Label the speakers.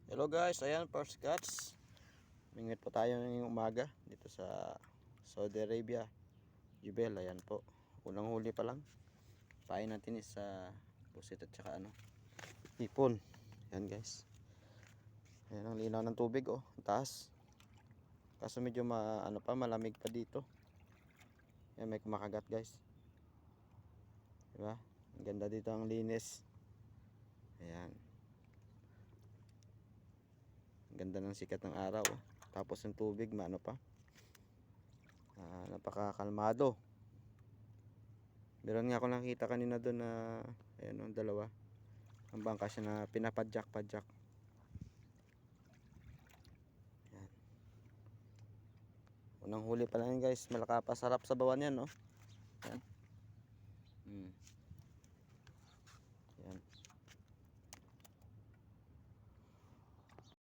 Speaker 1: Hello guys, ayan first catch. Mingwit po tayo ngayong umaga dito sa Saudi Arabia, Jubel. Ayan po, unang huli pa lang. Pain natin is sa pusit at saka hipon. Ayan guys, ayan ang linaw ng tubig, oh, ang taas. Kaso medyo malamig pa dito. Ayan, may kumakagat guys, diba? Ang ganda dito, ang linis. Ayan, ganda ng sikat ng araw, oh. Tapos yung tubig napakakalmado. Meron nga ako nakita kanina doon na ayan, oh, dalawa ang bangka siya na pinapadyak-padyak. Ayan, unang huli pa lang guys, malakapasarap sa bawan yan, no? Ayan.